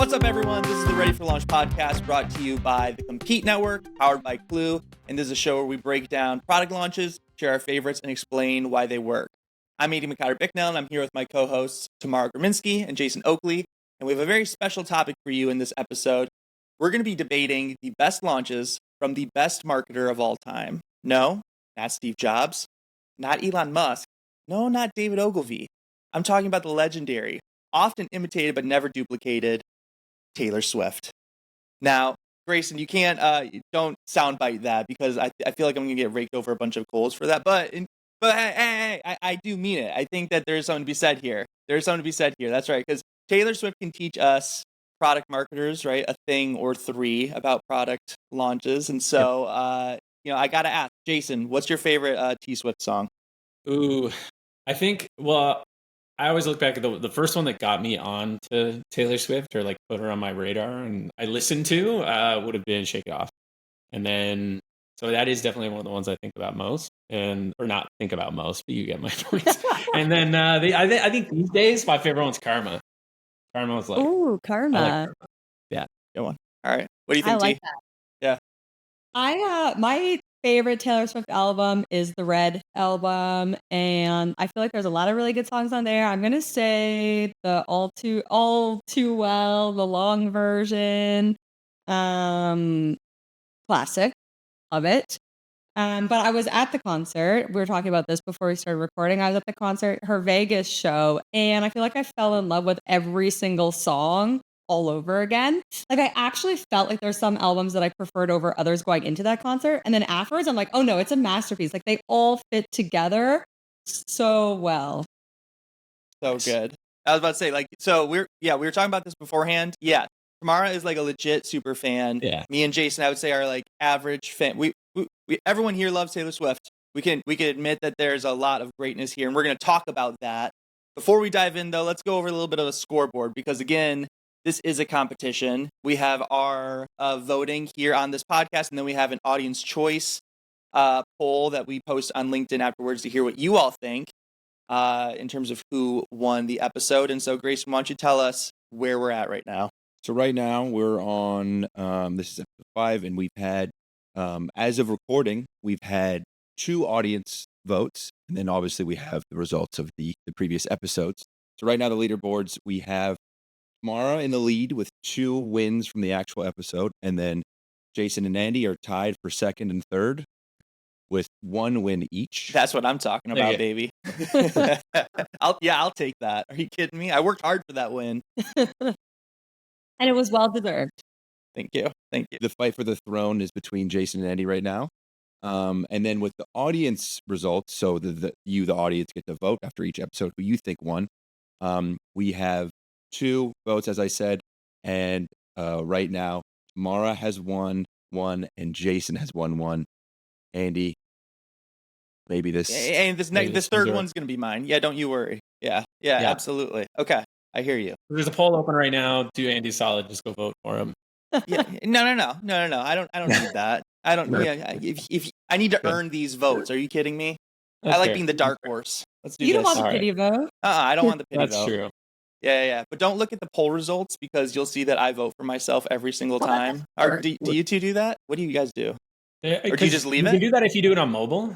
What's up, everyone? This is the Ready for Launch podcast brought to you by the Compete Network, powered by Klue. And this is a show where we break down product launches, share our favorites, and explain why they work. I'm Andy McCotter-Bicknell, and I'm here with my co-hosts Tamara Graminsky and Jason Oakley. And we have a very special topic for you in this episode. We're going to be debating the best launches from the best marketer of all time. No, not Steve Jobs. Not Elon Musk. No, not David Ogilvy. I'm talking about the legendary, often imitated but never duplicated, Taylor Swift. Now, Grayson, you can't, don't soundbite that because I feel like I'm going to get raked over a bunch of coals for that. But hey, I do mean it. I think that there's something to be said here. There's something to be said here. That's right. Because Taylor Swift can teach us product marketers, right, a thing or three about product launches. And so, I got to ask, Jason, what's your favorite T Swift song? Ooh, I think, I always look back at the first one that got me on to Taylor Swift or like put her on my radar and I listened to would have been Shake It Off. And then, so that is definitely one of the ones I think about most or not think about most, but you get my point. And then I think these days, my favorite one's Karma. Karma was like, ooh, Karma. I like Karma. Yeah, good one. All right. What do you think, I like T? that. Yeah. My favorite Taylor Swift album is the Red album, and I feel like there's a lot of really good songs on there. I'm gonna say the All Too Well, the long version, classic, love it. But I was at the concert. We were talking about this before we started recording. I was at the concert, her Vegas show, and I feel like I fell in love with every single song all over again. Like, I actually felt like there's some albums that I preferred over others going into that concert. And then afterwards, I'm like, oh no, it's a masterpiece. Like, they all fit together so well. So good. I was about to say, we were talking about this beforehand. Yeah. Tamara is like a legit super fan. Yeah. Me and Jason, I would say, are like average fan. We everyone here loves Taylor Swift. We can admit that there's a lot of greatness here, and we're going to talk about that. Before we dive in, though, let's go over a little bit of a scoreboard because, again, this is a competition. We have our voting here on this podcast, and then we have an audience choice poll that we post on LinkedIn afterwards to hear what you all think in terms of who won the episode. And so, Grayson, why don't you tell us where we're at right now? So right now we're on, this is episode 5, and we've had, as of recording, we've had 2 audience votes, and then obviously we have the results of the previous episodes. So right now the leaderboards, we have Tamara in the lead with 2 wins from the actual episode, and then Jason and Andy are tied for second and third with 1 win each. That's what I'm talking about, baby. I'll take that. Are you kidding me? I worked hard for that win. And it was well deserved. Thank you. The fight for the throne is between Jason and Andy right now. And then with the audience results, so the audience, get to vote after each episode who you think won. We have 2 votes, as I said, and right now Tamara has won 1 and Jason has won 1. Andy, maybe this third one's gonna be mine. Yeah, don't you worry. Yeah, absolutely. Okay, I hear you. There's a poll open right now. Do Andy solid. Just go vote for him. Yeah, no. I don't need that. I don't. Yeah, if I need to earn these votes, are you kidding me? That's I like fair. being the dark horse. Let's do You this. don't want the pity vote. I don't want the pity That's vote. true. Yeah. But don't look at the poll results because you'll see that I vote for myself every single time. Or do you two do that? What do you guys do? Or do you just leave it? You can do that if you do it on mobile.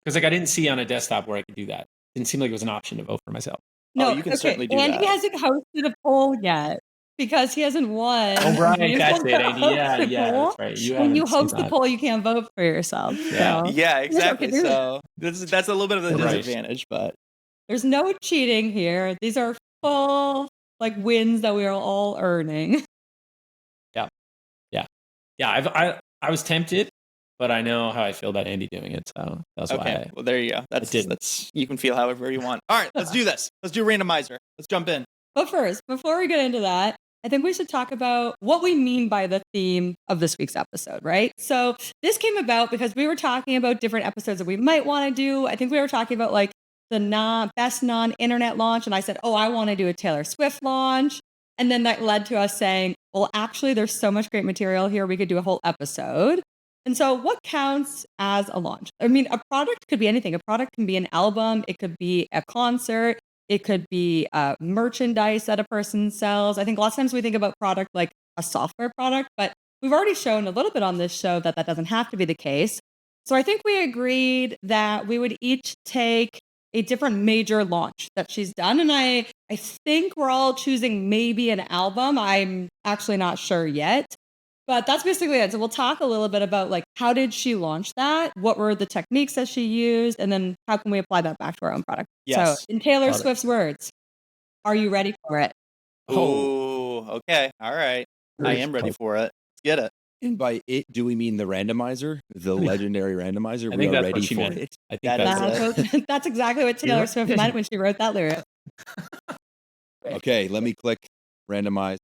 Because I didn't see on a desktop where I could do that. It didn't seem like it was an option to vote for myself. No, you can certainly do Andy that. hasn't hosted a poll yet because he hasn't won. Oh, right. That's it, Andy. Hosted Yeah, poll. that's right. When you host the poll, you can't vote for yourself. Yeah. So. Yeah, exactly. Okay, So that's a little bit of a disadvantage, but there's no cheating here. These are full wins that we are all earning. Yeah. I was tempted, but I know how I feel about Andy doing it, so that's why. Well, there you go. That's you can feel however you want. All right, let's do this. Let's do randomizer. Let's jump in. But first, before we get into that, I think we should talk about what we mean by the theme of this week's episode, right? So this came about because we were talking about different episodes that we might want to do. I think we were talking about the best non-internet launch, and I said, I want to do a Taylor Swift launch. And then that led to us saying, well, actually, there's so much great material here. We could do a whole episode. And so what counts as a launch? I mean, a product could be anything. A product can be an album. It could be a concert. It could be merchandise that a person sells. I think lots of times we think about product like a software product, but we've already shown a little bit on this show that that doesn't have to be the case. So I think we agreed that we would each take a different major launch that she's done. And I think we're all choosing maybe an album. I'm actually not sure yet. But that's basically it. So we'll talk a little bit about like how did she launch that? What were the techniques that she used? And then how can we apply that back to our own product? Yes. So in Taylor Love it. Swift's words, are you ready for it? Ooh, okay. All right. I am ready for it. Let's get it. And by it, do we mean the randomizer, the legendary randomizer? I We think are that's ready what she for meant. it. I think That that's is it. That's exactly what Taylor Swift meant when she wrote that lyric. Okay, let me click randomize.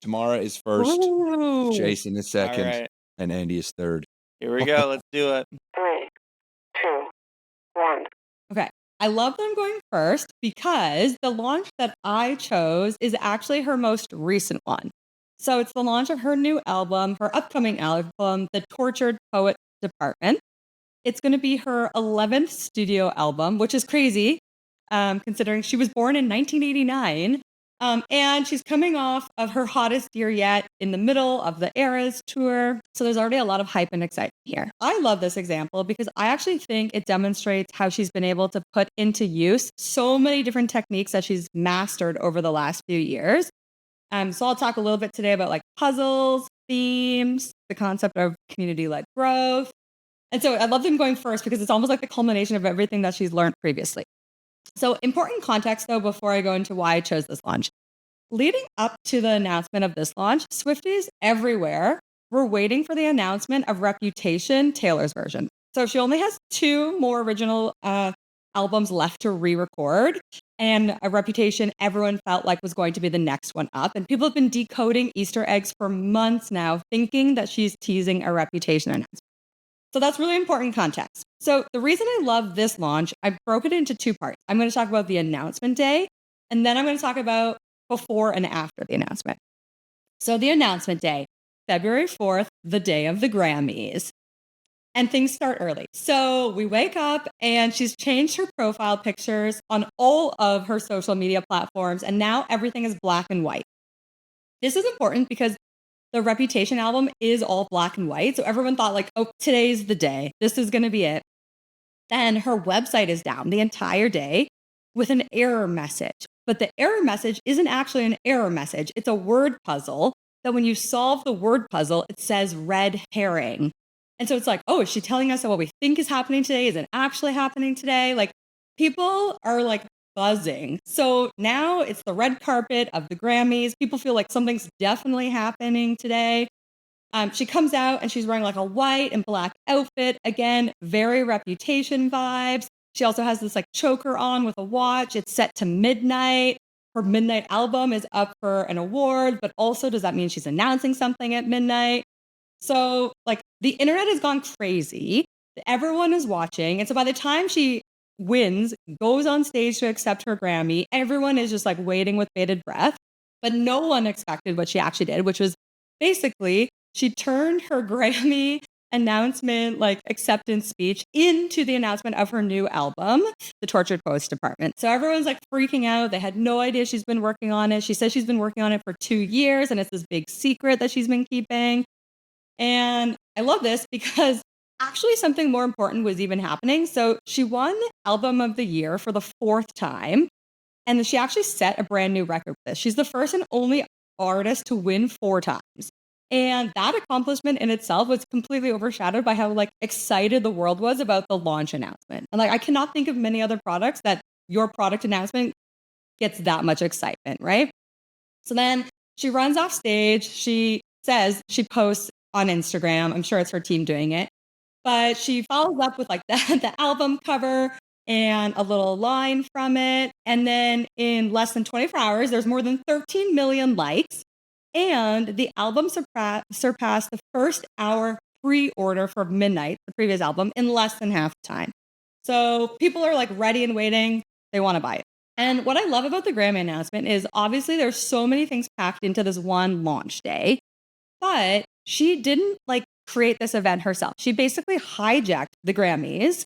Tamara is first, Ooh. Jason is All second, right. and Andy is third. Here we go. Let's do it. 3, 2, 1. Okay. I love them going first because the launch that I chose is actually her most recent one. So it's the launch of her new album, her upcoming album, The Tortured Poet Department. It's going to be her 11th studio album, which is crazy, considering she was born in 1989. And she's coming off of her hottest year yet in the middle of the Eras tour. So there's already a lot of hype and excitement here. I love this example because I actually think it demonstrates how she's been able to put into use so many different techniques that she's mastered over the last few years. So I'll talk a little bit today about like puzzles, themes, the concept of community-led growth. And so I love them going first because it's almost like the culmination of everything that she's learned previously. So important context, though, before I go into why I chose this launch. Leading up to the announcement of this launch, Swifties everywhere were waiting for the announcement of Reputation, Taylor's version. So she only has 2 more original albums left to re-record. And a Reputation everyone felt like was going to be the next one up. And people have been decoding Easter eggs for months now, thinking that she's teasing a Reputation announcement. So that's really important context. So the reason I love this launch, I broke it into 2 parts. I'm going to talk about the announcement day, and then I'm going to talk about before and after the announcement. So the announcement day, February 4th, the day of the Grammys. And things start early. So we wake up and she's changed her profile pictures on all of her social media platforms, and now everything is black and white. This is important because the Reputation album is all black and white. So everyone thought like, oh, today's the day. This is going to be it. Then her website is down the entire day with an error message. But the error message isn't actually an error message. It's a word puzzle that when you solve the word puzzle, it says red herring. And so it's like, oh, is she telling us that what we think is happening today isn't actually happening today? Like people are like buzzing. So now it's the red carpet of the Grammys. People feel like something's definitely happening today. She comes out and she's wearing like a white and black outfit. Again, very Reputation vibes. She also has this like choker on with a watch. It's set to midnight. Her midnight album is up for an award, but also does that mean she's announcing something at midnight? So like the internet has gone crazy. Everyone is watching. And so by the time she wins, goes on stage to accept her Grammy, everyone is just like waiting with bated breath. But no one expected what she actually did, which was basically she turned her Grammy announcement, like acceptance speech, into the announcement of her new album, The Tortured Poets Department. So everyone's like freaking out. They had no idea she's been working on it. She says she's been working on it for 2 years, and it's this big secret that she's been keeping. And I love this because actually something more important was even happening. So she won Album of the Year for the 4th time. And she actually set a brand new record with this. She's the first and only artist to win 4 times. And that accomplishment in itself was completely overshadowed by how like excited the world was about the launch announcement. And like I cannot think of many other products that your product announcement gets that much excitement, right? So then she runs off stage. She says she posts on Instagram. I'm sure it's her team doing it. But she follows up with like the album cover and a little line from it. And then in less than 24 hours, there's more than 13 million likes. And the album surpassed the first hour pre-order for Midnight, the previous album, in less than half the time. So people are like ready and waiting. They want to buy it. And what I love about the Grammy announcement is obviously there's so many things packed into this one launch day, but she didn't like create this event herself. She basically hijacked the Grammys.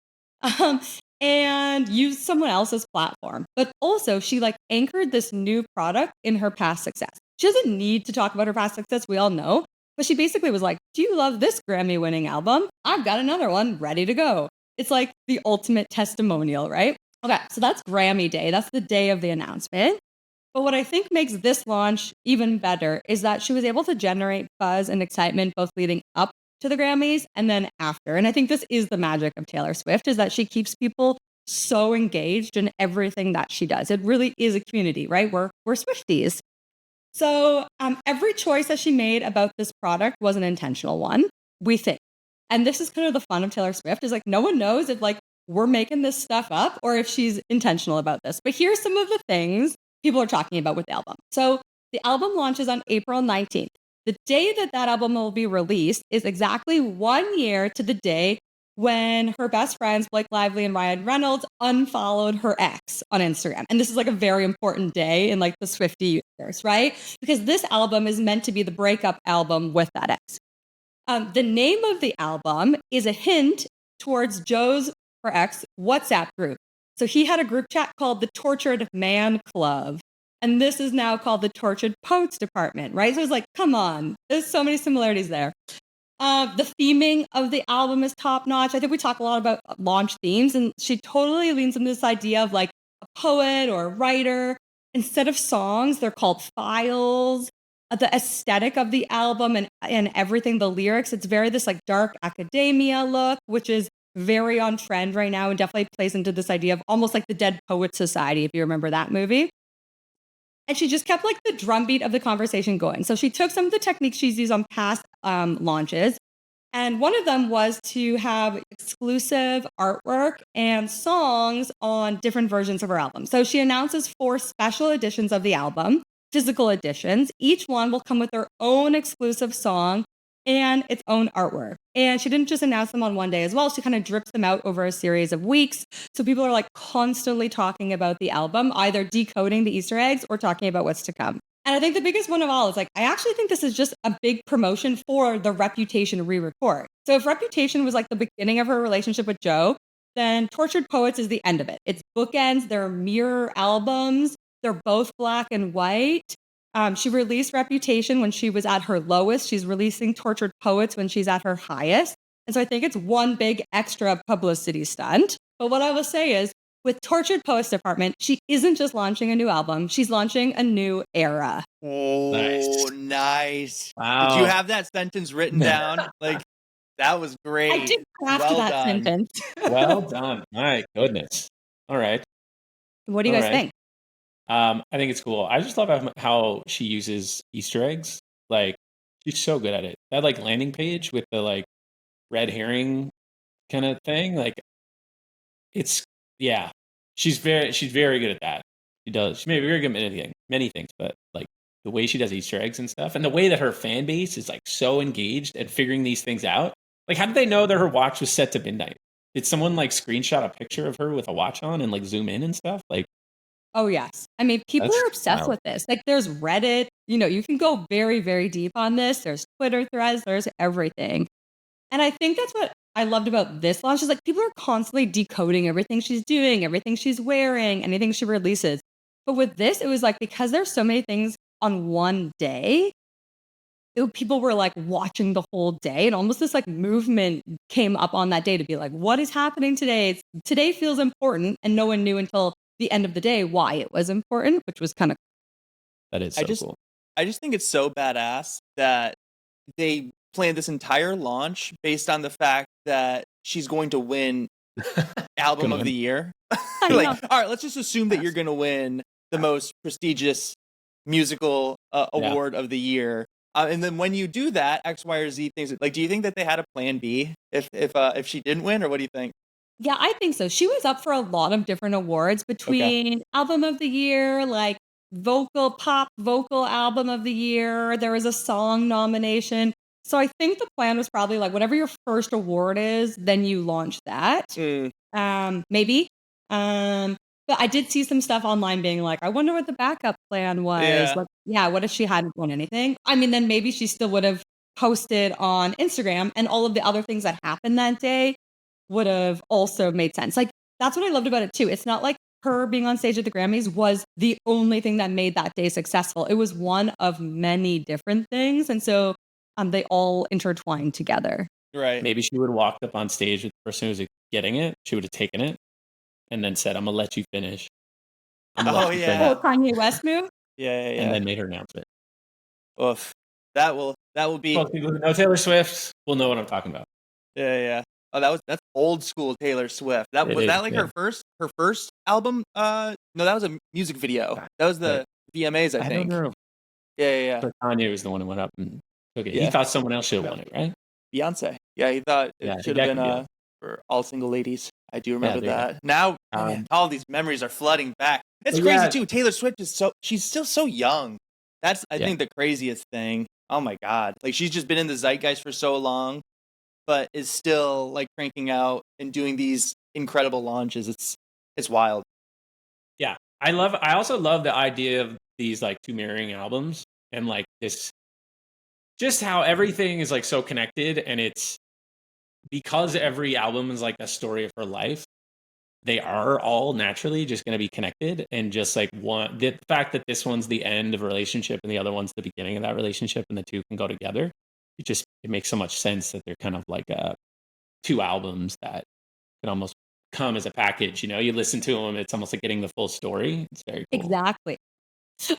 and used someone else's platform. But also, she like anchored this new product in her past success. She doesn't need to talk about her past success, we all know. But she basically was like, do you love this Grammy winning album? I've got another one ready to go. It's like the ultimate testimonial, right? Okay, so that's Grammy Day. That's the day of the announcement. But what I think makes this launch even better is that she was able to generate buzz and excitement both leading up to the Grammys and then after. And I think this is the magic of Taylor Swift, is that she keeps people so engaged in everything that she does. It really is a community, right? We're Swifties. So every choice that she made about this product was an intentional one, we think. And this is kind of the fun of Taylor Swift, is like no one knows if like we're making this stuff up or if she's intentional about this. But here's some of the things people are talking about with the album. So the album launches on April 19th. The day that that album will be released is exactly 1 year to the day when her best friends, Blake Lively and Ryan Reynolds, unfollowed her ex on Instagram. And this is like a very important day in like the Swiftie universe, right? Because this album is meant to be the breakup album with that ex. The name of the album is a hint towards Joe's, her ex, WhatsApp group. So he had a group chat called the Tortured Man Club. And this is now called the Tortured Poets Department, right? So it's like, come on, there's so many similarities there. The theming of the album is top notch. I think we talk a lot about launch themes, and she totally leans into this idea of like a poet or a writer. Instead of songs, they're called files. The aesthetic of the album and everything, the lyrics, it's very this like dark academia look, which is very on trend right now and definitely plays into this idea of almost like the Dead Poets Society, if you remember that movie. And she just kept like the drumbeat of the conversation going. So she took some of the techniques she's used on past launches. And one of them was to have exclusive artwork and songs on different versions of her album. So she announces 4 special editions of the album, physical editions. Each one will come with their own exclusive song and its own artwork. And she didn't just announce them on one day as well. She kind of drips them out over a series of weeks. So people are like constantly talking about the album, either decoding the Easter eggs or talking about what's to come. And I think the biggest one of all is like, I actually think this is just a big promotion for the Reputation re-record. So if Reputation was like the beginning of her relationship with Joe, then Tortured Poets is the end of it. It's bookends, they're mirror albums. They're both black and white. She released Reputation when she was at her lowest. She's releasing Tortured Poets when she's at her highest. And so I think it's one big extra publicity stunt. But what I will say is, with Tortured Poets Department, she isn't just launching a new album, she's launching a new era. Oh, nice. Wow. Did you have that sentence written down? Like, that was great. I did craft Well that done. sentence. Well done. My goodness. All right. What do you guys think? I think it's cool. I just love how she uses Easter eggs. Like, she's so good at it. That like landing page with the like red herring kind of thing. Like, it's yeah. She's very good at that. She may be very good at many things, but like the way she does Easter eggs and stuff, and the way that her fan base is like so engaged at figuring these things out. Like, how did they know that her watch was set to midnight? Did someone like screenshot a picture of her with a watch on and like zoom in and stuff? Like, Oh, yes. I mean, people That's are obsessed wild. with this. Like, there's Reddit, you can go very, very deep on this. There's Twitter threads, there's everything. And I think that's what I loved about this launch is like people are constantly decoding everything she's doing, everything she's wearing, anything she releases. But with this, it was like because there's so many things on one day, people were like watching the whole day, and almost this like movement came up on that day to be like, what is happening today? Today feels important, and no one knew until the end of the day why it was important, which was kind of that is I so just- cool. I just think it's so badass that they planned this entire launch based on the fact that she's going to win album Gonna of win. the year. I Like, know. all right, let's just assume that you're going to win the most prestigious musical award of the year. And then when you do that, X, Y, or Z things, like, do you think that they had a plan B if she didn't win, or what do you think? Yeah, I think so. She was up for a lot of different awards between album of the year, like pop vocal album of the year. There was a song nomination. So I think the plan was probably like whatever your first award is, then you launch that. Maybe. But I did see some stuff online being like, I wonder what the backup plan was. Yeah. Like, what if she hadn't won anything? I mean, then maybe she still would have posted on Instagram, and all of the other things that happened that day would have also made sense. Like that's what I loved about it too. It's not like her being on stage at the Grammys was the only thing that made that day successful. It was one of many different things. And so they all intertwined together. Right. Maybe she would have walked up on stage with the person who was getting it. She would have taken it and then said, I'm going to let you finish. Oh, yeah. Oh, Kanye West move? Yeah. And then made her announcement. Oof. That will be. Well, people who know Taylor Swift will know what I'm talking about. Yeah. Oh, that's old school Taylor Swift. That It was is, that like yeah. her first album? No, that was a music video. That was the VMAs, I think. don't know. Yeah. But Kanye was the one who went up and took it. Yeah. He thought someone else should have won it, right? Beyonce. Yeah, he thought Yeah, it should have exactly, been for all single ladies. I do remember there you that. Now, man, all these memories are flooding back. It's crazy too. Taylor Swift is she's still so young. That's I think the craziest thing. Oh my God. Like she's just been in the zeitgeist for so long, but is still like cranking out and doing these incredible launches. It's wild. Yeah. I also love the idea of these like two mirroring albums and like this, just how everything is like so connected, and it's because every album is like a story of her life. They are all naturally just going to be connected, and just like the fact that this one's the end of a relationship and the other one's the beginning of that relationship, and the two can go together. It makes so much sense that they're kind of like two albums that can almost come as a package. You listen to them, it's almost like getting the full story. It's very cool. Exactly.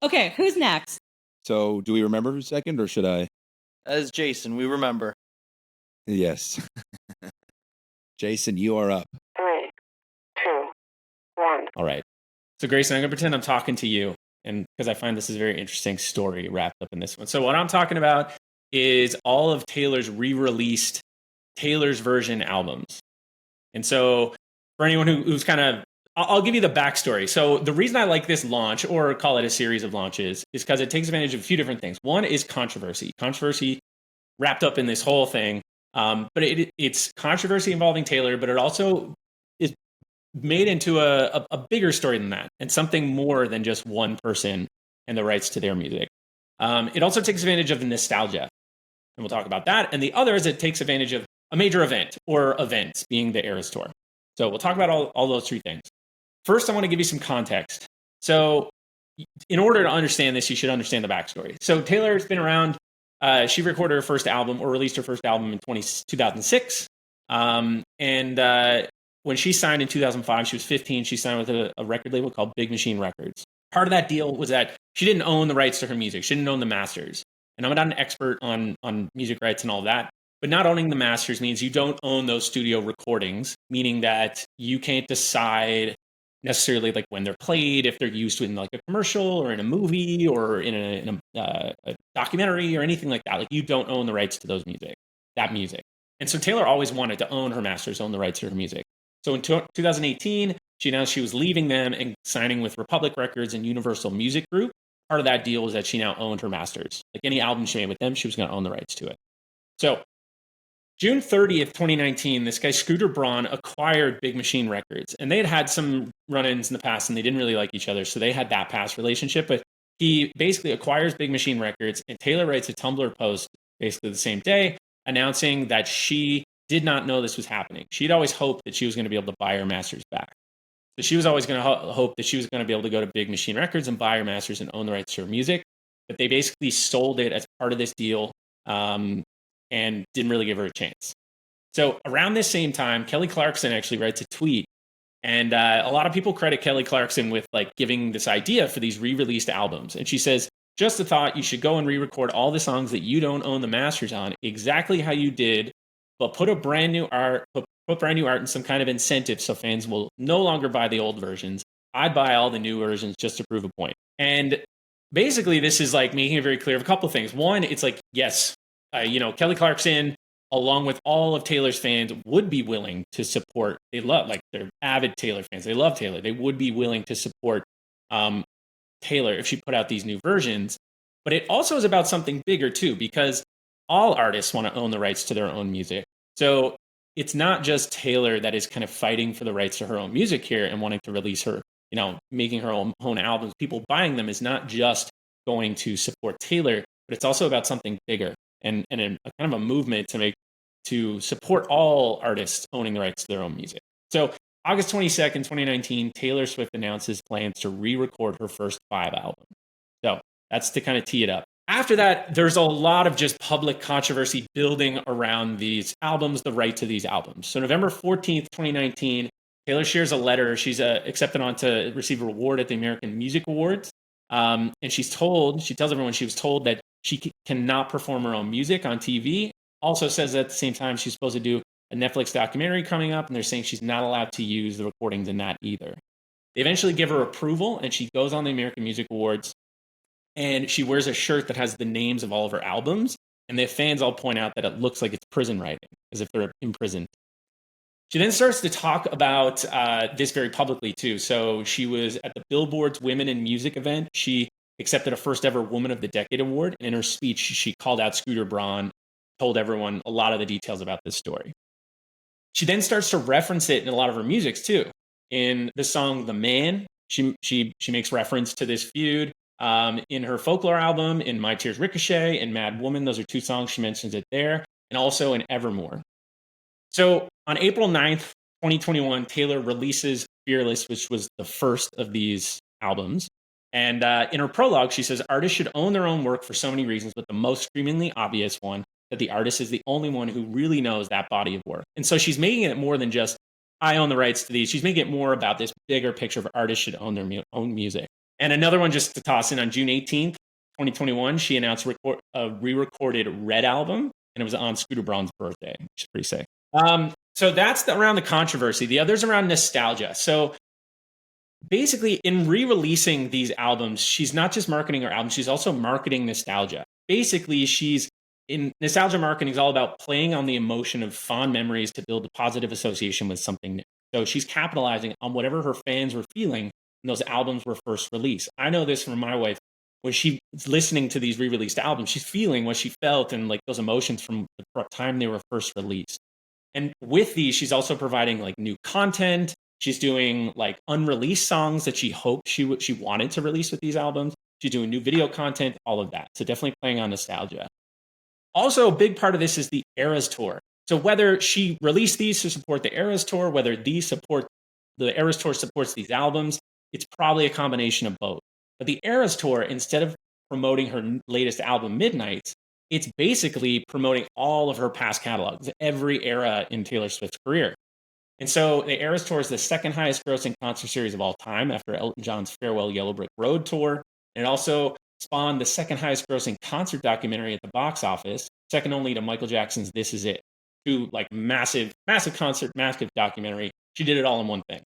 Okay, who's next? So do we remember who's second, or should I? As Jason, we remember. Yes. Jason, you are up. 3, 2, 1. All right. So Grayson, I'm going to pretend I'm talking to you, and because I find this is a very interesting story wrapped up in this one. So what I'm talking about is all of Taylor's re-released Taylor's version albums. And so for anyone who's kind of, I'll give you the backstory. So the reason I like this launch, or call it a series of launches, is because it takes advantage of a few different things. One is controversy wrapped up in this whole thing. But it's controversy involving Taylor, but it also is made into a bigger story than that, and something more than just one person and the rights to their music. It also takes advantage of nostalgia, and we'll talk about that. And the other is it takes advantage of a major event, or events being the Eras Tour. So we'll talk about all those three things. First, I want to give you some context. So in order to understand this, you should understand the backstory. So Taylor's been around. She recorded her first album, or released her first album in 2006. When she signed in 2005, she was 15. She signed with a record label called Big Machine Records. Part of that deal was that she didn't own the rights to her music. She didn't own the masters. And I'm not an expert on music rights and all that, but not owning the masters means you don't own those studio recordings, meaning that you can't decide necessarily like when they're played, if they're used in like a commercial or in a movie or in a documentary or anything like that. Like you don't own the rights to that music. And so Taylor always wanted to own her masters, own the rights to her music. So in 2018, she announced she was leaving them and signing with Republic Records and Universal Music Group. Part of that deal was that she now owned her masters. Like any album she made with them, she was going to own the rights to it. So June 30th, 2019, this guy, Scooter Braun, acquired Big Machine Records. And they had some run-ins in the past, and they didn't really like each other. So they had that past relationship. But he basically acquires Big Machine Records, and Taylor writes a Tumblr post basically the same day announcing that she did not know this was happening. She'd always hoped that she was going to be able to buy her masters back. So she was always going to hope that she was going to be able to go to Big Machine Records and buy her masters and own the rights to her music. But they basically sold it as part of this deal and didn't really give her a chance. So around this same time, Kelly Clarkson actually writes a tweet. And a lot of people credit Kelly Clarkson with like giving this idea for these re-released albums. And she says, just a thought, you should go and re-record all the songs that you don't own the masters on, exactly how you did, but put brand new art and some kind of incentive so fans will no longer buy the old versions. I'd buy all the new versions just to prove a point. And basically, this is like making it very clear of a couple of things. One, it's like, yes, Kelly Clarkson, along with all of Taylor's fans, would be willing to support. They're avid Taylor fans. They love Taylor. They would be willing to support Taylor if she put out these new versions. But it also is about something bigger too, because all artists want to own the rights to their own music. So it's not just Taylor that is kind of fighting for the rights to her own music here and wanting to release her, making her own albums. People buying them is not just going to support Taylor, but it's also about something bigger and a kind of a movement to support all artists owning the rights to their own music. So August 22nd, 2019, Taylor Swift announces plans to re-record her first 5 albums. So that's to kind of tee it up. After that, there's a lot of just public controversy building around these albums, the right to these albums. So November 14th, 2019, Taylor shares a letter. She's accepted on to receive a reward at the American Music Awards. And she tells everyone she was told that she cannot perform her own music on TV. Also says at the same time she's supposed to do a Netflix documentary coming up, and they're saying she's not allowed to use the recordings in that either. They eventually give her approval, and she goes on the American Music Awards, and she wears a shirt that has the names of all of her albums, and the fans all point out that it looks like it's prison writing, as if they're imprisoned. She then starts to talk about this very publicly, too. So she was at the Billboard's Women in Music event. She accepted a first ever Woman of the Decade award, and in her speech, she called out Scooter Braun, told everyone a lot of the details about this story. She then starts to reference it in a lot of her musics too. In the song "The Man," she makes reference to this feud. In her folklore album, in "My Tears Ricochet" and "Mad Woman," those are 2 songs she mentions it there, and also in "Evermore." So on April 9th, 2021, Taylor releases "Fearless," which was the first of these albums. And in her prologue, she says artists should own their own work for so many reasons, but the most screamingly obvious one, that the artist is the only one who really knows that body of work. And so she's making it more than just, I own the rights to these. She's making it more about this bigger picture of artists should own their own music. And another one just to toss in, on June 18th, 2021, she announced a re-recorded Red album, and it was on Scooter Braun's birthday, which is pretty sick. So that's around the controversy. The other's around nostalgia. So basically, in re-releasing these albums, she's not just marketing her albums, she's also marketing nostalgia. Basically, in nostalgia marketing is all about playing on the emotion of fond memories to build a positive association with something new. So she's capitalizing on whatever her fans were feeling when those albums were first released. I know this from my wife. When she's listening to these re-released albums, she's feeling what she felt and like those emotions from the time they were first released. And with these, she's also providing like new content. She's doing like unreleased songs that she hoped she wanted to release with these albums. She's doing new video content, all of that. So definitely playing on nostalgia. Also, a big part of this is the Eras Tour. So whether she released these to support the Eras Tour, whether the Eras Tour supports these albums, it's probably a combination of both. But the Eras Tour, instead of promoting her latest album, Midnights, it's basically promoting all of her past catalogs, every era in Taylor Swift's career. And so the Eras Tour is the second highest grossing concert series of all time after Elton John's Farewell Yellow Brick Road tour. And it also spawned the second highest grossing concert documentary at the box office, second only to Michael Jackson's This Is It. 2 like massive concert, massive documentary. She did it all in one thing.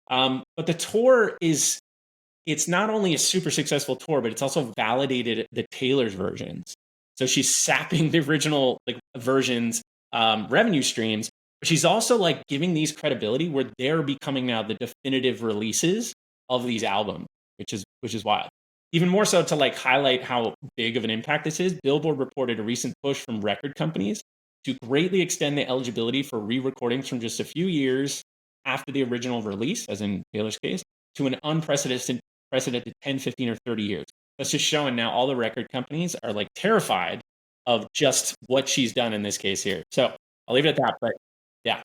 But the tour it's not only a super successful tour, but it's also validated the Taylor's versions. So she's sapping the original like versions revenue streams, but she's also like giving these credibility where they're becoming now the definitive releases of these albums, which is wild. Even more so to like highlight how big of an impact this is, Billboard reported a recent push from record companies to greatly extend the eligibility for re-recordings from just a few years after the original release, as in Taylor's case, to an unprecedented 10, 15, or 30 years. That's just showing now all the record companies are like terrified of just what she's done in this case here. So I'll leave it at that. But yeah.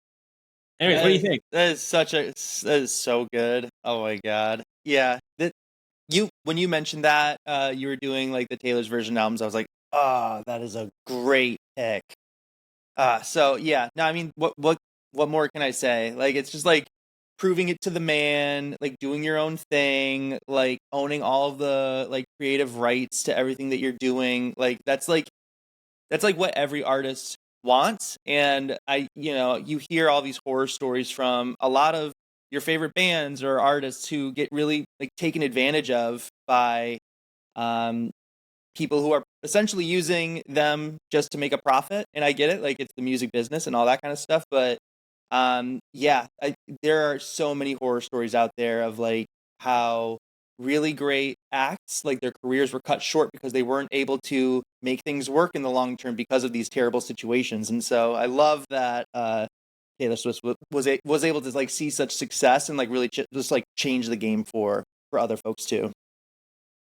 Anyways, what do you think? That is so good. Oh my god. Yeah. When you mentioned that you were doing like the Taylor's version albums, I was like, oh, that is a great pick. So yeah. No, I mean, what more can I say? Like, it's just like proving it to the man, like doing your own thing, like owning all of the like creative rights to everything that you're doing. Like that's like what every artist wants. And you hear all these horror stories from a lot of your favorite bands or artists who get really like taken advantage of by people who are essentially using them just to make a profit. And I get it, like it's the music business and all that kind of stuff, but there are so many horror stories out there of like how really great acts, like their careers were cut short because they weren't able to make things work in the long term because of these terrible situations. And so I love that Taylor Swift was able to like see such success and like really just like change the game for other folks too.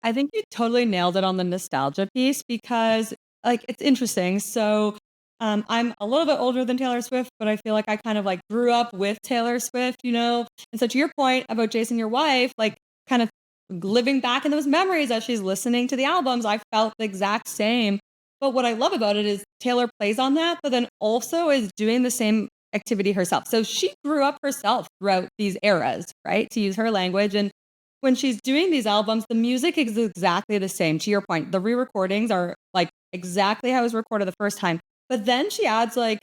I think you totally nailed it on the nostalgia piece because like it's interesting. So I'm a little bit older than Taylor Swift, but I feel like I kind of like grew up with Taylor Swift, you know? And so to your point about Jason, your wife, like kind of living back in those memories as she's listening to the albums, I felt the exact same. But what I love about it is Taylor plays on that, but then also is doing the same activity herself. So she grew up herself throughout these eras, right? To use her language. And when she's doing these albums, the music is exactly the same. To your point, the re-recordings are like exactly how it was recorded the first time. But then she adds like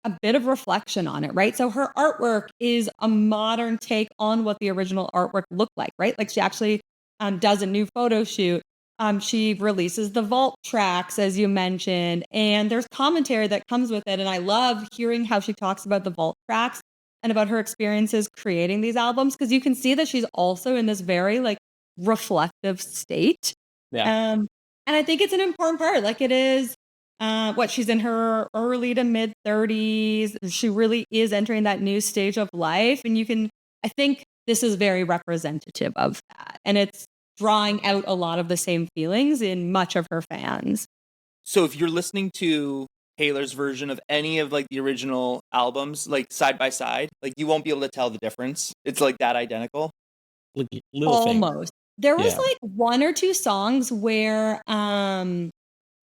a bit of reflection on it, right? So her artwork is a modern take on what the original artwork looked like, right? Like she actually does a new photo shoot. She releases the vault tracks, as you mentioned, and there's commentary that comes with it. And I love hearing how she talks about the vault tracks and about her experiences creating these albums, because you can see that she's also in this very like reflective state. Yeah. And I think it's an important part. Like it is she's in her early to mid 30s. She really is entering that new stage of life. And I think this is very representative of that. And it's drawing out a lot of the same feelings in much of her fans. So if you're listening to Taylor's version of any of like the original albums, like side by side, like you won't be able to tell the difference. It's like that identical. Little things. Almost. There was Yeah. like one or two songs where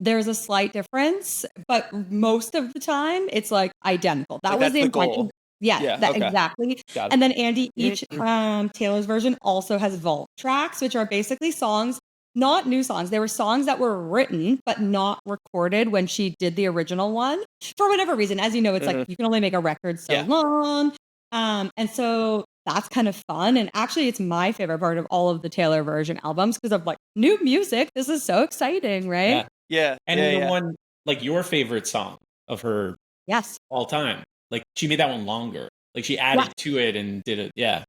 there's a slight difference, but most of the time it's like identical. That Like, was that's the the intent. goal. Yeah, Yeah, that okay. exactly. Got it. And then Andy, each Taylor's version also has vault tracks, which are basically songs, not new songs. They were songs that were written but not recorded when she did the original one for whatever reason. As you know, it's like you can only make a record so Yeah. long. And so that's kind of fun. And actually, it's my favorite part of all of the Taylor version albums because of like new music. This is so exciting, right? Yeah. Yeah. And yeah, the yeah. one, like your favorite song of her Yes. all time, like she made that one longer. Like she added to it and did it. Yeah.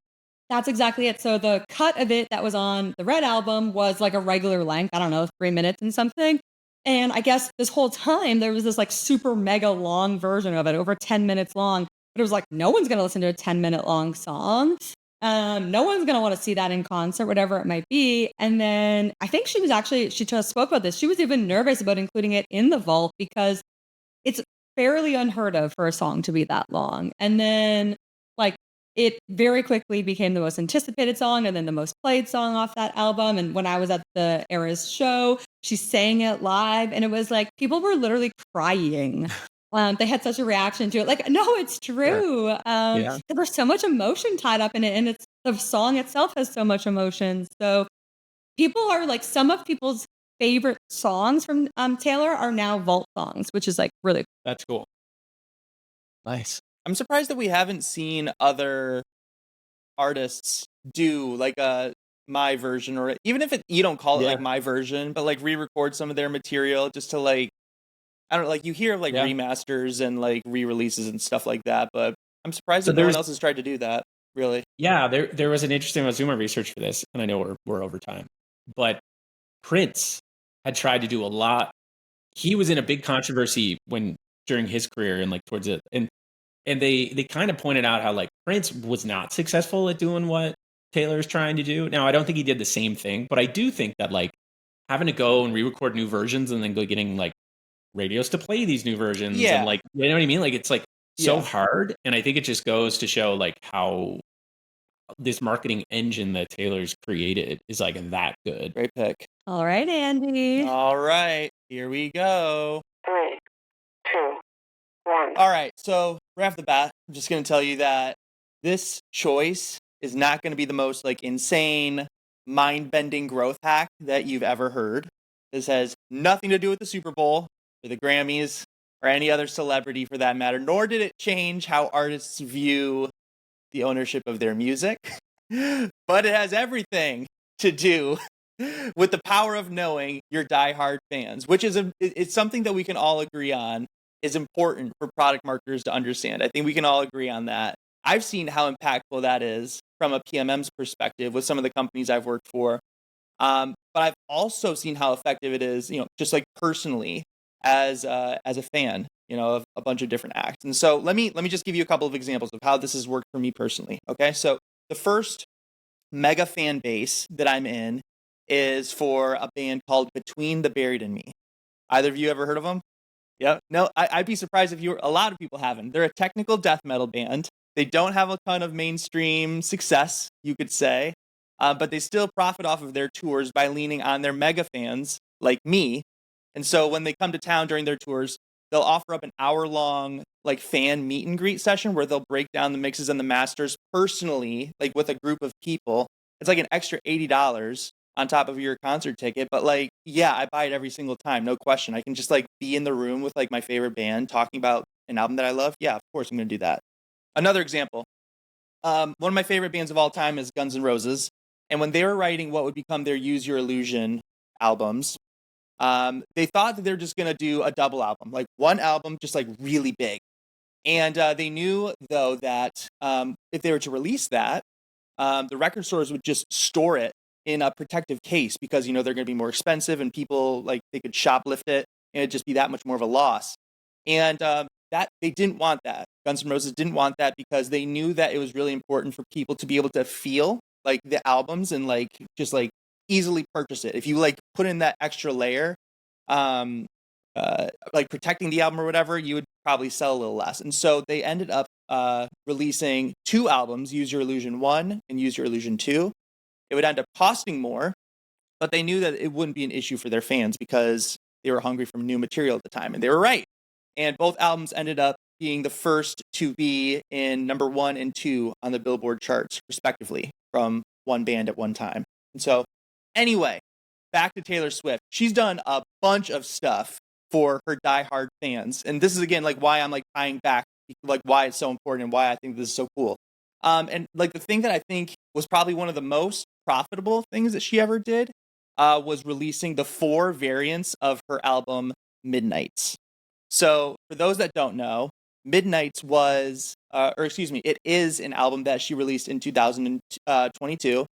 That's exactly it. So the cut of it that was on the Red album was like a regular length, I don't know, 3 minutes and something. And I guess this whole time there was this like super mega long version of it, over 10 minutes long. But it was like, no one's going to listen to a 10-minute long song. No one's going to want to see that in concert, whatever it might be. And then I think she just spoke about this. She was even nervous about including it in the vault because it's fairly unheard of for a song to be that long. And then like it very quickly became the most anticipated song and then the most played song off that album. And when I was at the Eras show, she sang it live and it was like people were literally crying. They had such a reaction to it. Like, no, it's true. Yeah. There was so much emotion tied up in it. And the song itself has so much emotion. So people are like, some of people's favorite songs from Taylor are now vault songs, which is like really cool. That's cool. Nice. I'm surprised that we haven't seen other artists do like a my version, or even if you don't call it like my version, but like re-record some of their material just to like, I don't know, like you hear of like remasters and like re-releases and stuff like that, but I'm surprised that no one else has tried to do that, really. Yeah, there was an interesting, I was doing my research for this, and I know we're over time, but Prince had tried to do a lot. He was in a big controversy during his career and like towards it. And they kind of pointed out how like Prince was not successful at doing what Taylor's trying to do. Now, I don't think he did the same thing, but I do think that like having to go and re-record new versions and then go getting like radios to play these new versions and like, you know what I mean? Like it's like so hard. And I think it just goes to show like how this marketing engine that Taylor's created is like that good. Great pick. All right, Andy. All right, here we go. 3, 2, 1. All right, so right off the bat, I'm just going to tell you that this choice is not going to be the most like insane, mind-bending growth hack that you've ever heard. This has nothing to do with the Super Bowl or the Grammys or any other celebrity for that matter, nor did it change how artists view the ownership of their music, but it has everything to do with the power of knowing your diehard fans, which is it's something that we can all agree on is important for product marketers to understand. I think we can all agree on that. I've seen how impactful that is from a PMM's perspective with some of the companies I've worked for. But I've also seen how effective it is, just like personally as a fan, of a bunch of different acts. And so let me just give you a couple of examples of how this has worked for me personally. Okay. So the first mega fan base that I'm in is for a band called Between the Buried and Me. Either of you ever heard of them? Yep. No, I'd be surprised if a lot of people haven't. They're a technical death metal band. They don't have a ton of mainstream success, you could say, but they still profit off of their tours by leaning on their mega fans like me. And so when they come to town during their tours, they'll offer up an hour-long like fan meet and greet session where they'll break down the mixes and the masters personally, like with a group of people. It's like an extra $80 on top of your concert ticket. But like, yeah, I buy it every single time, no question. I can just like be in the room with like my favorite band talking about an album that I love. Yeah, of course I'm going to do that. Another example, one of my favorite bands of all time is Guns N' Roses. And when they were writing what would become their Use Your Illusion albums, they thought that they're just going to do a double album, like one album, just like really big. And they knew, though, that if they were to release that, the record stores would just store it in a protective case because, you know, they're going to be more expensive and people like they could shoplift it and it'd just be that much more of a loss. And that they didn't want that. Guns N' Roses didn't want that because they knew that it was really important for people to be able to feel like the albums and like just like easily purchase it. If you like put in that extra layer, like protecting the album or whatever, you would probably sell a little less. And so they ended up releasing two albums, Use Your Illusion 1 and Use Your Illusion 2. It would end up costing more, but they knew that it wouldn't be an issue for their fans because they were hungry for new material at the time. And they were right. And both albums ended up being the first to be in number 1 and 2 on the Billboard charts, respectively, from one band at one time. And so, anyway, back to Taylor Swift. She's done a bunch of stuff for her diehard fans. And this is, again, like why I'm like tying back, like why it's so important and why I think this is so cool. And like the thing that I think was probably one of the most profitable things that she ever did was releasing the 4 variants of her album Midnights. So for those that don't know, Midnights it is an album that she released in 2022.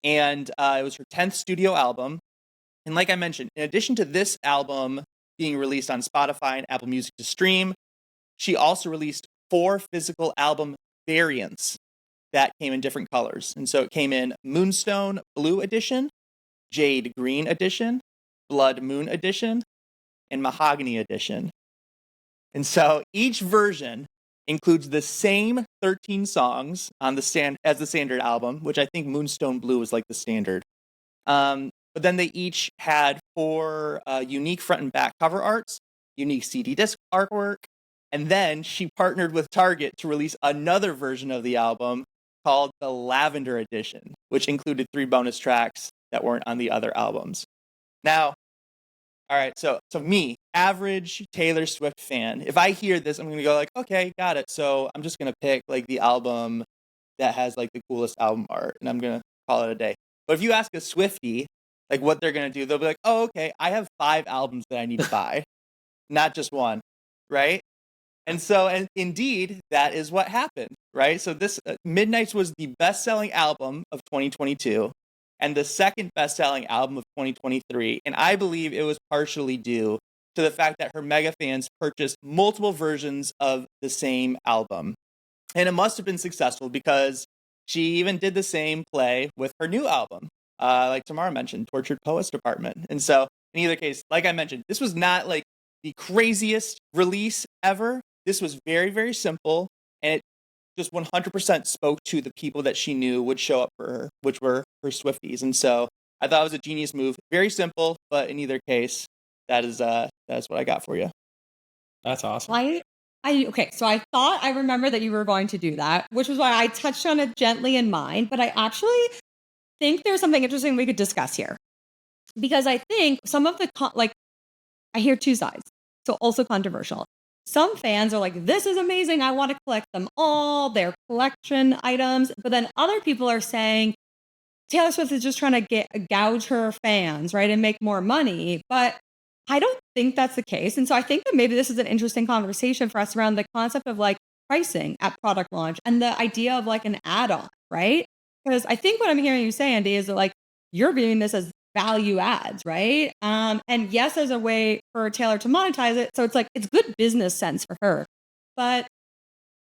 And it was her 10th studio album. And like I mentioned, in addition to this album being released on Spotify and Apple Music to stream, she also released 4 physical album variants that came in different colors. And so it came in Moonstone Blue Edition, Jade Green Edition, Blood Moon Edition, and Mahogany Edition. And so each version includes the same 13 songs on the standard album, which I think Moonstone Blue is like the standard. But then they each had 4 unique front and back cover arts, unique CD disc artwork, and then she partnered with Target to release another version of the album called the Lavender Edition, which included 3 bonus tracks that weren't on the other albums. Now, all right, so me, average Taylor Swift fan, if I hear this, I'm going to go like, okay, got it. So I'm just going to pick like the album that has like the coolest album art, and I'm going to call it a day. But if you ask a Swiftie, like what they're going to do, they'll be like, oh, okay, I have 5 albums that I need to buy, not just one, right? And so, and indeed, that is what happened, right? So this Midnights was the best-selling album of 2022 and the second best-selling album of 2023. And I believe it was partially due to the fact that her mega fans purchased multiple versions of the same album. And it must have been successful because she even did the same play with her new album, like Tamara mentioned, Tortured Poets Department. And so, in either case, like I mentioned, this was not like the craziest release ever. This was very, very simple, and it just 100% spoke to the people that she knew would show up for her, which were her Swifties. And so I thought it was a genius move. Very simple, but in either case, that's what I got for you. That's awesome. Okay, so I thought I remember that you were going to do that, which was why I touched on it gently in mine, but I actually think there's something interesting we could discuss here. Because I think some of the, I hear 2 sides, so also controversial. Some fans are like, this is amazing. I want to collect them all. They're collection items. But then other people are saying Taylor Swift is just trying to gouge her fans, right? And make more money. But I don't think that's the case. And so I think that maybe this is an interesting conversation for us around the concept of like pricing at product launch and the idea of like an add-on, right? Because I think what I'm hearing you say, Andy, is that like you're viewing this as value adds, right? And yes, there's a way for Taylor to monetize it. So it's like, it's good business sense for her. But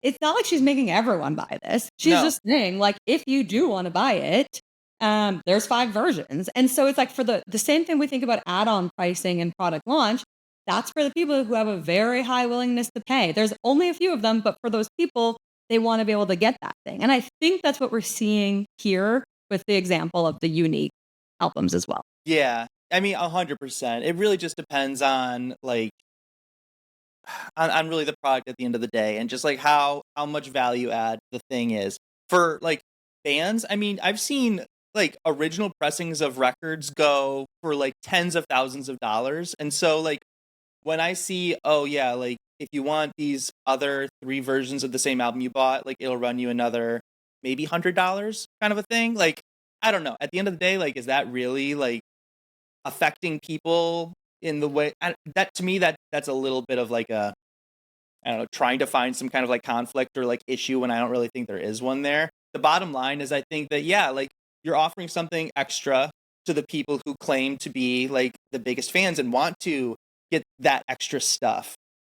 it's not like she's making everyone buy this. She's just saying, like, if you do want to buy it, there's 5 versions. And so it's like for the same thing we think about add-on pricing and product launch, that's for the people who have a very high willingness to pay. There's only a few of them, but for those people, they want to be able to get that thing. And I think that's what we're seeing here with the example of the unique albums as well. Yeah. I mean, 100%. It really just depends on like on really the product at the end of the day, and just like how much value add the thing is for like bands. I mean, I've seen like original pressings of records go for like tens of thousands of dollars. And so like when I see, oh yeah, like if you want these other 3 versions of the same album you bought, like it'll run you another maybe $100 kind of a thing. Like, I don't know. At the end of the day, like, is that really like affecting people in the way that to me that's a little bit of like a, I don't know, trying to find some kind of like conflict or like issue when I don't really think there is one there. The bottom line is I think that, yeah, like you're offering something extra to the people who claim to be like the biggest fans and want to get that extra stuff.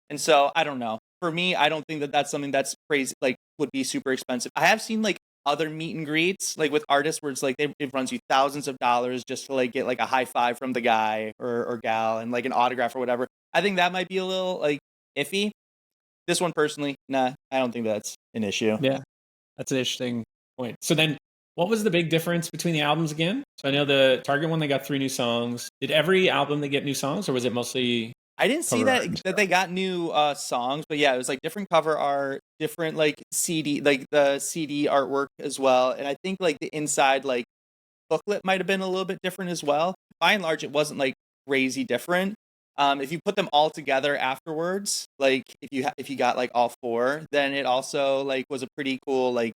And so I don't know. For me, I don't think that that's something that's crazy, like would be super expensive. I have seen like other meet and greets, like with artists where it's like it runs you thousands of dollars just to like get like a high five from the guy or gal and like an autograph or whatever. I think that might be a little like iffy. This one personally, nah, I don't think that's an issue. Yeah, that's an interesting point. So then, what was the big difference between the albums again? So I know the Target one, they got 3 new songs. Did every album they get new songs, or was it mostly? I didn't see cover art and that stuff? they got new songs, but yeah, it was like different cover art, different like CD, like the CD artwork as well. And I think like the inside like booklet might have been a little bit different as well. By and large, it wasn't like crazy different. If you put them all together afterwards, like if you got like all 4, then it also like was a pretty cool, like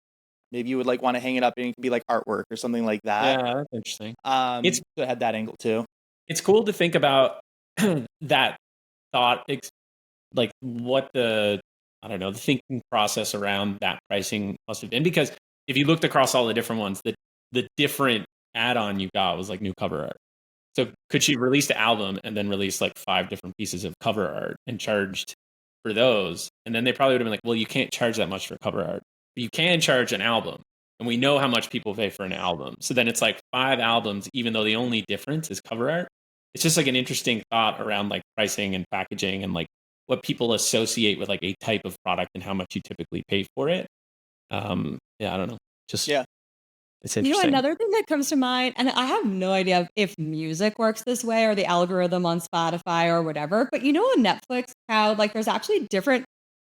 maybe you would like want to hang it up and it could be like artwork or something like that. Yeah, that's interesting. So it had that angle too. It's cool to think about that thought, like what the, I don't know, the thinking process around that pricing must have been. Because if you looked across all the different ones, the different add-on you got was like new cover art. So could she release the album and then release like 5 different pieces of cover art and charged for those? And then they probably would have been like, well, you can't charge that much for cover art. But you can charge an album. And we know how much people pay for an album. So then it's like 5 albums, even though the only difference is cover art. It's just like an interesting thought around like pricing and packaging and like what people associate with like a type of product and how much you typically pay for it. Yeah, I don't know. Just Yeah. it's interesting. Another thing that comes to mind, and I have no idea if music works this way or the algorithm on Spotify or whatever, but on Netflix, how like there's actually different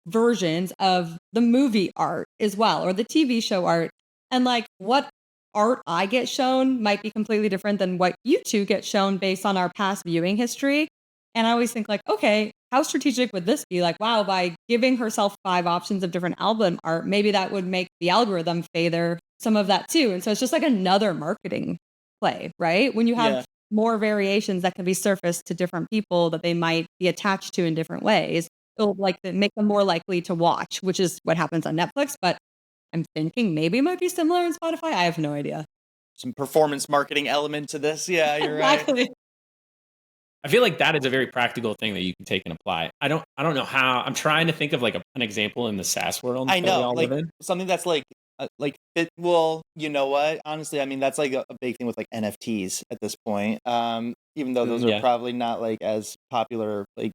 versions of the movie art as well, or the TV show art. And like what art I get shown might be completely different than what you two get shown based on our past viewing history. And I always think like, okay, how strategic would this be? Like, wow, by giving herself 5 options of different album art, maybe that would make the algorithm favor some of that too. And so it's just like another marketing play, right? When you have Yeah. more variations that can be surfaced to different people that they might be attached to in different ways, it'll like make them more likely to watch, which is what happens on Netflix. But I'm thinking maybe it might be similar in Spotify. I have no idea. Some performance marketing element to this. Yeah, you're right. Exactly. I feel like that is a very practical thing that you can take and apply. I don't know how. I'm trying to think of like an example in the SaaS world I that we know, all like live in. something that's like well, you know what? Honestly, I mean that's like a big thing with like NFTs at this point. Even though those are Yeah. probably not like as popular, like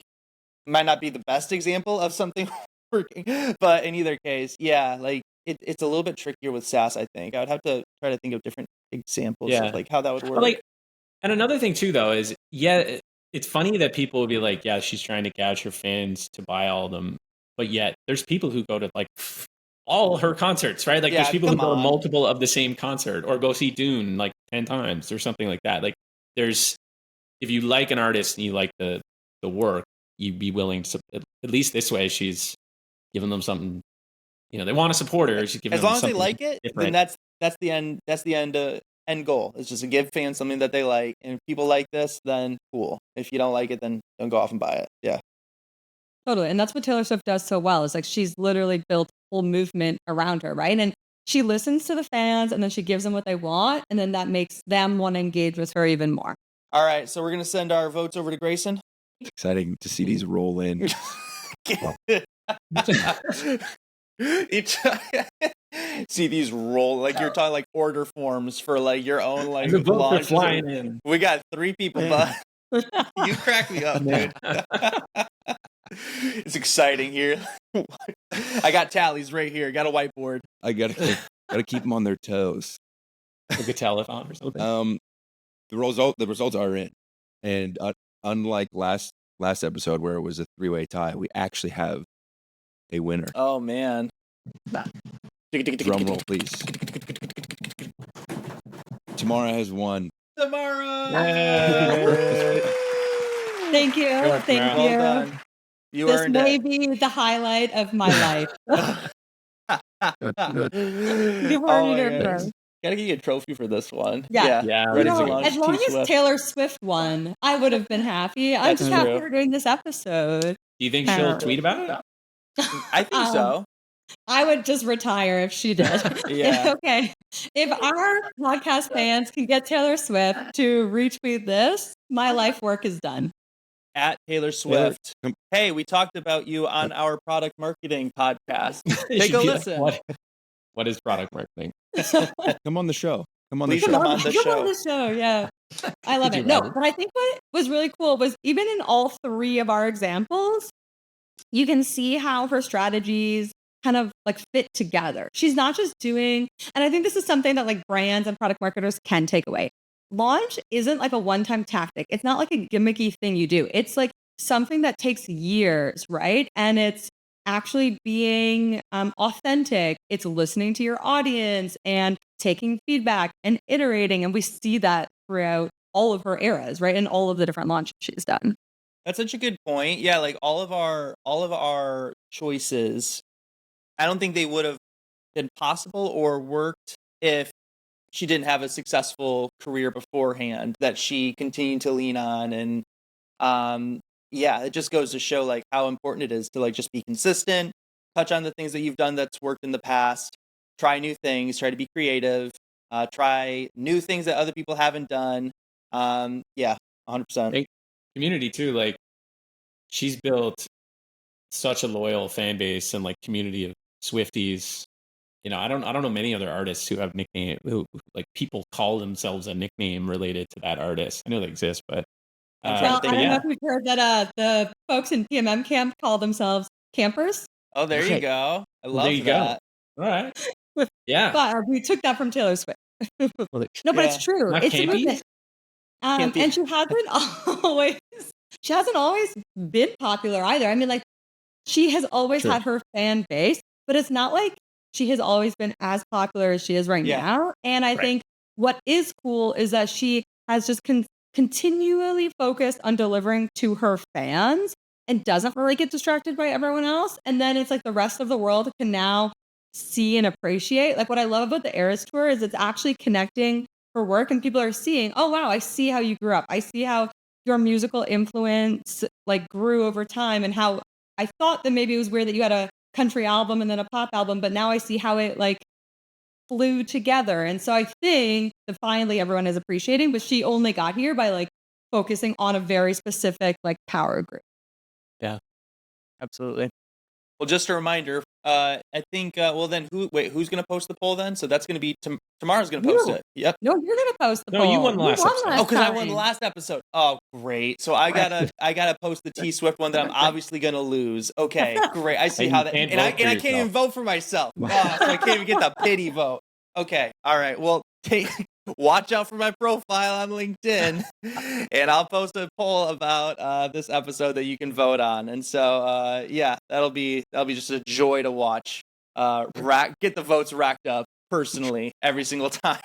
might not be the best example of something working, but in either case, yeah, like it's a little bit trickier with SaaS. I think I would have to try to think of different examples Yeah. of like how that would work. But like, and another thing too, though, is it's funny that people would be like, yeah, she's trying to gouge her fans to buy all of them, but yet there's people who go to like all her concerts, right? Like, Yeah, there's people who come go to on. multiple of the same concert or go see Dune like 10 times or something like that. Like, there's if you like an artist and you like the work, you'd be willing to at least this way. She's giving them something. They want to support her. She's giving As them long as they something like it, different. then that's the end. That's the end goal. It's just to give fans something that they like, and if people like this, then cool. If you don't like it, then don't go off and buy it. Yeah. Totally. And that's what Taylor Swift does so well. Is like she's literally built a whole movement around her, right? And she listens to the fans and then she gives them what they want. And then that makes them want to engage with her even more. All right, so we're gonna send our votes over to Grayson. Exciting to see these roll in. See these roll like you're talking like order forms for like your own like The votes are launches. flying in. We got 3 people, but You crack me up, dude. It's exciting here. I got tallies right here. Got a whiteboard. I gotta keep them on their toes. Like a telephone or something. The results are in, and unlike last episode where it was a 3-way tie, we actually have a winner. Oh man! Drum roll, please. Tamara has won. Tamara! Thank you. work, Thank Tamara. you. Well done. You This earned may it. be the highlight of my life. Good. You were Oh in my your goodness. room. Gotta get you a trophy for this one. Yeah. Yeah, Ready You for know, launch. as long as T-Swift. Taylor Swift won, I would have been happy. I'm That's just happy true. we're doing this episode. Do you think she'll Tamara. tweet about it? I think so. I would just retire if she did. Yeah. Okay. If our podcast fans can get Taylor Swift to retweet this, my life work is done. At Taylor Swift. Hey, we talked about you on our product marketing podcast. It Take should a be like, listen. what is product marketing? Come on the show. Please the come show. on the Come show. on the show, yeah. I love Could it. you No, write it? but I think what was really cool was even in all three of our examples, you can see how her strategies kind of like fit together. She's not just doing, and I think this is something that like brands and product marketers can take away. Launch isn't like a one-time tactic. It's not like a gimmicky thing you do. It's like something that takes years, right? And it's actually being authentic. It's listening to your audience and taking feedback and iterating. And we see that throughout all of her eras, right? And all of the different launches she's done. That's such a good point. Yeah, like all of our choices, I don't think they would have been possible or worked if she didn't have a successful career beforehand that she continued to lean on. And yeah, it just goes to show like how important it is to like just be consistent, touch on the things that you've done that's worked in the past, try new things, try to be creative, try new things that other people haven't done. Yeah, 100%. Community too. Like she's built such a loyal fan base and like community of Swifties. You know, I don't know many other artists who have nickname who like people call themselves a nickname related to that artist. I know they exist, but I'm trying Well, to I think. don't know if you've heard that the folks in PMM camp call themselves campers. Oh, there you Okay. go. I Well, love there you that. go. All right. With- Yeah. But we took that from Taylor Swift. Well, No, but Yeah. it's true. Not It's a campy? movement. Campy. And she hasn't always been popular either. I mean, like she has always True. had her fan base, but it's not like she has always been as popular as she is right Yeah. now. And I Right. think what is cool is that she has just continually focused on delivering to her fans and doesn't really get distracted by everyone else. And then it's like the rest of the world can now see and appreciate. Like what I love about the Eras Tour is it's actually connecting her work and people are seeing, oh wow, I see how you grew up. I see how your musical influence like grew over time and how I thought that maybe it was weird that you had a country album and then a pop album, but now I see how it like flew together. And so I think that finally everyone is appreciating, but she only got here by like focusing on a very specific like power group. Absolutely. Well, just a reminder. I think. Well, then who's going to post the poll then? So that's going to be Tamara's going to post You. it. Yep. No, you're gonna post the No, poll. you won the last episode. Oh, because I won time. the last episode. Oh, great. So I gotta post the T Swift one that I'm obviously gonna lose. Okay, great. I see And how you that. can't And I vote for can't even yourself. vote for myself. Oh, so I can't even get the pity vote. Okay. All right. Well, watch out for my profile on LinkedIn, and I'll post a poll about this episode that you can vote on. And so yeah, that'll be just a joy to watch. Get the votes racked up personally every single time.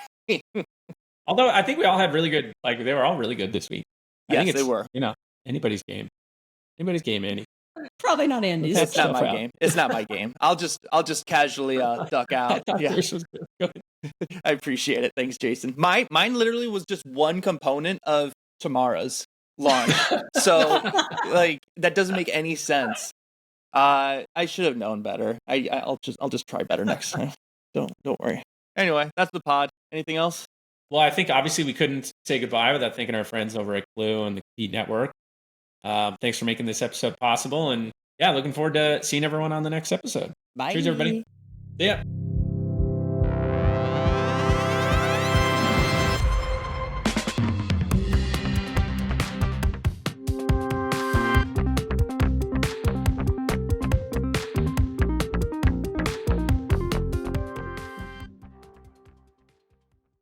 Although I think we all had really good, like they were all really good this week. I Yes, think they it's, were. You know, anybody's game. Anybody's game, Andy. Probably not Andy's. Let's It's not stuff my out. game. It's not my game. I'll just casually duck I out. thought Yeah, yours was good. Go ahead. I appreciate it. Thanks, Jason. Mine literally was just one component of Tamara's launch. So like that doesn't make any sense. I should have known better. I'll just try better next time. Don't worry. Anyway, that's the pod. Anything else? Well, I think obviously we couldn't say goodbye without thanking our friends over at Klue and the Compete Network. Thanks for making this episode possible. And yeah, looking forward to seeing everyone on the next episode. Bye. Cheers, everybody. See ya.